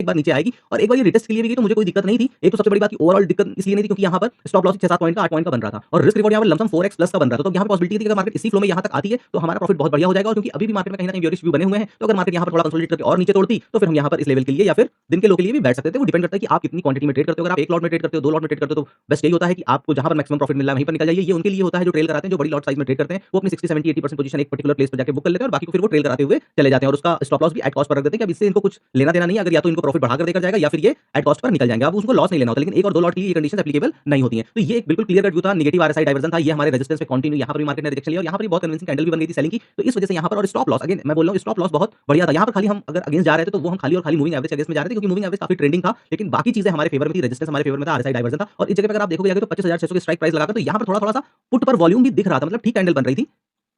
बार नीचे आएगी और एक बार ये रिटेस्ट के लिए भी गई तो मुझे कोई दिक्कत नहीं थी। एक तो सबसे बड़ी बात कि ओवरऑल दिक्कत इसलिए नहीं थी क्योंकि यहाँ पर स्टॉप लॉस 6-7 पॉइंट का 8 पॉइंट का बन रहा था और रिस्क रिवॉर्ड यहाँ पर लमसम 4x प्लस का बन रहा था। तो यहाँ पर पॉसिबिलिटी थी कि अगर मार्केट इसी फ्लो में यहाँ तक आती है तो हमारा प्रॉफिट बहुत बढ़िया हो जाएगा और क्योंकि अभी भी मार्केट में कहीं न कहीं बेयरिश व्यू बने हुए हैं, तो अगर मार्केट यहाँ पर थोड़ा कंसोलिडेट करके और नीचे तोड़ती तो फिर हम यहाँ पर इस लेवल के लिए या फिर दिन के लो के लिए भी बैठ सकते थे। वो डिपेंड करता है कि आप कितनी क्वांटिटी में ट्रेड करते हो। अगर आप 1 लॉट में ट्रेड करते हो, 2 लॉट में ट्रेड करते हो तो बेस्ट यही होता है कि आपको जहाँ पर मैक्सिमम प्रॉफिट मिल रहा है वहीं पर निकल जाइए। ये उनके लिए होता है जो ट्रेल कराते हैं, जो बड़ी लॉट साइज में ट्रेड करते हैं। वो अपनी 60, 70, 80% पोजीशन एक पर्टिकुलर प्लेस पर जाके बुक कर लेते हैं और बाकी को फिर वो ट्रेल कराते हुए चले जाते हैं और उसका स्टॉप लॉस भी एट कॉस्ट पर रख देते हैं कि अब इससे इनको कुछ लेना देना नहीं है। अगर या तो इनको प्रॉफिट बढ़ाकर देकर जाएगा या फिर ये एट कॉस्ट पर निकल जाएंगे। अब उसको लॉस नहीं लेना होता, लेकिन 1 और 2 लॉट के लिए ये कंडीशन एप्लीकेबल नहीं होती है। तो ये एक बिल्कुल क्लियर कट व्यू था, नेगेटिव आरएसआई डाइवर्जन था। ये हमारे रेजिस्टेंस पे कंटिन्यू यहाँ पर भी मार्केट ने रिजेक्शन लिया और यहाँ पर भी बहुत कन्विंसिंग कैंडल भी बन गई थी सेलिंग की। तो इस वजह से यहाँ पर और स्टॉप लॉस अगेन मैं बोल रहा हूँ स्टॉप लॉस बहुत बढ़िया था। यहाँ पर खाली हम अगर अगेंस्ट जा रहे थे तो वो हम खाली और खाली मूविंग एवरेज अगेंस्ट में जा रहे थे क्योंकि मूविंग एवरेज काफी ट्रेंडिंग था, लेकिन बाकी चीजें हमारे फेवर में थी, रेजिस्टेंस हमारे फेवर में था, आरएसआई डाइवर्जन था। और इस जगह पे अगर आप देखोगे जाके तो 25,600 के स्ट्राइक प्राइस लगाकर तो यहाँ पर थोड़ा-थोड़ा सा पुट पर वॉल्यूम भी दिख रहा था, मतलब ठीक कैंडल बन रही थी।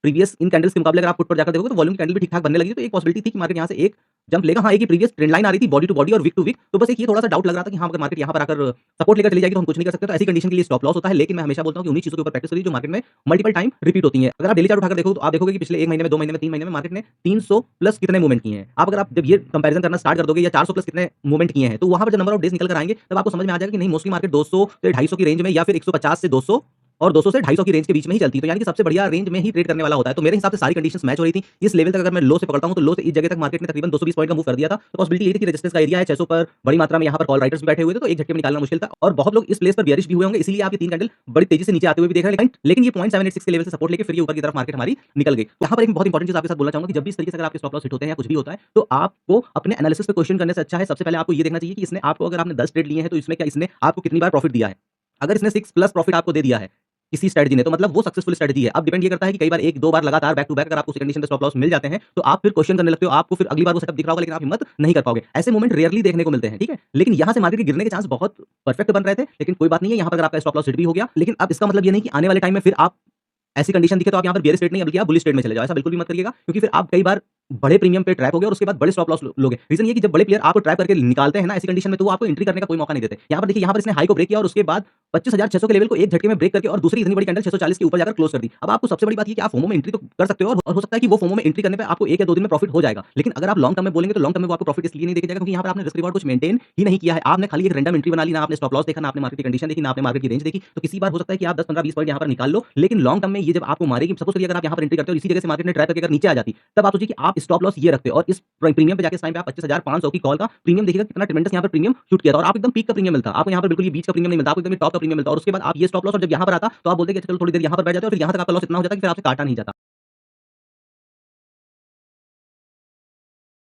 प्रीवियस इन कैंडल्स के मुकाबले अगर आप पुट पर जाकर देखोगे तो वॉल्यूम की कैंडल भी ठीक-ठाक बनने लगी थी, तो एक पॉसिबिलिटी थी कि मार्केट यहाँ से एक जंप लेगा। हाँ, एक ही प्रीवियस ट्रेंड लाइन आ रही थी बॉडी टू बॉडी और वीक टू वीक, तो बस एक ये थोड़ा-सा डाउट लग रहा था कि हाँ, अगर मार्केट यहाँ पर आकर सपोर्ट लेकर चली जाएगी तो हम कुछ नहीं कर सकते। तो ऐसी कंडीशन के लिए स्टॉप लॉस होता है, लेकिन मैं हमेशा बोलता हूँ कि उन्हीं चीज़ों के ऊपर प्रैक्टिस करिए जो मार्केट में मल्टीपल टाइम रिपीट होती हैं। अगर आप डेली चार्ट उठाकर देखो तो आप देखोगे कि पिछले 1 महीने में, 2 महीने में, 3 महीने में मार्केट ने 300 प्लस कितने मूवमेंट किए हैं। आप अगर आप जब ये कंपैरिजन करना स्टार्ट कर दोगे या 400 प्लस कितने मूवमेंट किए हैं, तो वहाँ पर जब नंबर ऑफ डेज निकल कर आएँगे तब आपको समझ में आ जाएगा कि नहीं मोस्टली मार्केट 200 से 250 की रेंज में या फिर 150 से 200 और 200 से 250 की रेंज के बीच में ही चलती है। तो यानी कि सबसे बढ़िया रेंज में ही ट्रेड करने वाला होता है। तो मेरे हिसाब से सारी कंडीशंस मैच हो रही थी। इस लेवल तक अगर मैं लो से पकड़ता हूँ तो लो से इस जगह तक मार्केट ने तकरीबन 220 पॉइंट का मूव कर दिया था। तो पॉसिबिलिटी ये थी कि रेजिस्टेंस का एरिया है 600 पर बड़ी मात्रा में यहाँ पर कॉल राइटर्स भी बैठे हुए थे, तो एक झटके में निकालना मुश्किल था और बहुत लोग इस प्लेस पर बेयरिश भी हुए होंगे, इसीलिए आप ये 3 कैंडल बड़ी तेजी से नीचे आते हुए भी देख रहे हैं। लेकिन ये 0.786 के लेवल से सपोर्ट लेके फिर ये ऊपर की तरफ मार्केट हमारी निकल गई। यहाँ पर एक बहुत इंपॉर्टेंट चीज़ आपके साथ बोलना चाहूँगा कि जब भी इस तरीके से अगर आपके स्टॉप लॉस हिट होते हैं या कुछ भी होता है, तो आपको अपने एनालिसिस पे क्वेश्चन करने से अच्छा है सबसे पहले आपको ये देखना चाहिए कि इसने आपको अगर आपने 10 ट्रेड लिए हैं तो इसमें क्या इसने आपको कितनी बार प्रॉफिट दिया है। अगर इसने 6 प्लस प्रॉफिट आपको दे दिया है किसी स्ट्रेटजी ने तो मतलब वो सक्सेसफुल स्ट्रेटजी है। अब डिपेंड ये करता है कि कई बार 1-2 बार लगातार बैक टू बैक अगर आपको उसी कंडीशन पे स्टॉप लॉस मिल जाते हैं, तो आप फिर क्वेश्चन करने लगते हो, आपको फिर अगली बार वो सेटअप दिख रहा होगा लेकिन आप हिम्मत नहीं कर पाओगे। ऐसे मोमेंट रेयरली देखने को मिलते हैं, ठीक है? लेकिन यहाँ से मार्केट के गिरने के चांस बहुत परफेक्ट बन रहे थे, लेकिन कोई बात नहीं है, यहाँ पर अगर आपका स्टॉप लॉस हिट भी हो गया, लेकिन अब इसका मतलब ये नहीं कि आने वाले टाइम में फिर आप ऐसी कंडीशन दिखे तो आप यहाँ पर बेयरिश ट्रेड नहीं बल्कि आप बुलिश ट्रेड में चले जाओ। ऐसा बिल्कुल भी मत करिएगा क्योंकि फिर आप कई बार बड़े प्रीमियम पे ट्रैप हो गए और उसके बाद बड़े स्टॉप लॉस लोगे। रीजन ये कि जब बड़े प्लेयर आपको ट्रैप करके निकालते हैं ना ऐसी कंडीशन में तो वो आपको एंट्री करने का कोई मौका नहीं देते। यहाँ पर देखिए यहाँ पर इसने हाई को ब्रेक किया और उसके बाद 25,600 के लेवल को एक झटके में ब्रेक करके और दूसरी इतनी बड़ी कैंडल 640 के ऊपर जाकर क्लोज कर दी। अब आपको सबसे बड़ी बात ये कि आप फोमो में एंट्री तो कर सकते हो और हो सकता है कि वो फोमो में एंट्री करने पे आपको 1 या 2 दिन में प्रॉफिट हो जाएगा। लेकिन अगर आप लॉन्ग टर्म में बोलेंगे तो लॉन्ग टर्म में वो आपको प्रॉफिट इसलिए नहीं देके जाएगा क्योंकि यहाँ पर आपने रिस्क रिवॉर्ड कुछ मेंटेन ही नहीं किया है। आपने खाली एक रैंडम एंट्री बना ली, ना आपने स्टॉप लॉस देखा, ना आपने मार्केट की कंडीशन देखी, ना आपने मार्केट की रेंज देखी। तो किसी बार हो सकता है कि आप 10, 15, 20 पॉइंट यहाँ पर निकाल लो, लेकिन लॉन्ग टर्म में ये जब आपको मारेगी, सपोज करिए अगर आप यहाँ पर एंट्री करते हो और इसी जगह से मार्केट ने ट्रैप करके अगर नीचे आ जाती, तब आप सोचिए कि आप स्टॉप लॉस ये रखते हो और इस प्रीमियम पे जाके इस टाइम पे आप 25,500 की कॉल का प्रीमियम देखिएगा कितना ट्रेमेंडस यहाँ पर प्रीमियम शूट किया था और आप एकदम पीक का प्रीमियम मिलता। आपको यहाँ पर बिल्कुल ये बीच का प्रीमियम नहीं मिलता, आपको एकदम टॉप का प्रीमियम मिलता और उसके बाद आप ये स्टॉप लॉस और जब यहाँ पर आता तो आप बोलते कि चलो थोड़ी देर यहाँ पर बैठ जाते हो और फिर यहाँ तक आपका लॉस इतना हो जाता है कि फिर आपसे काटा नहीं जाता।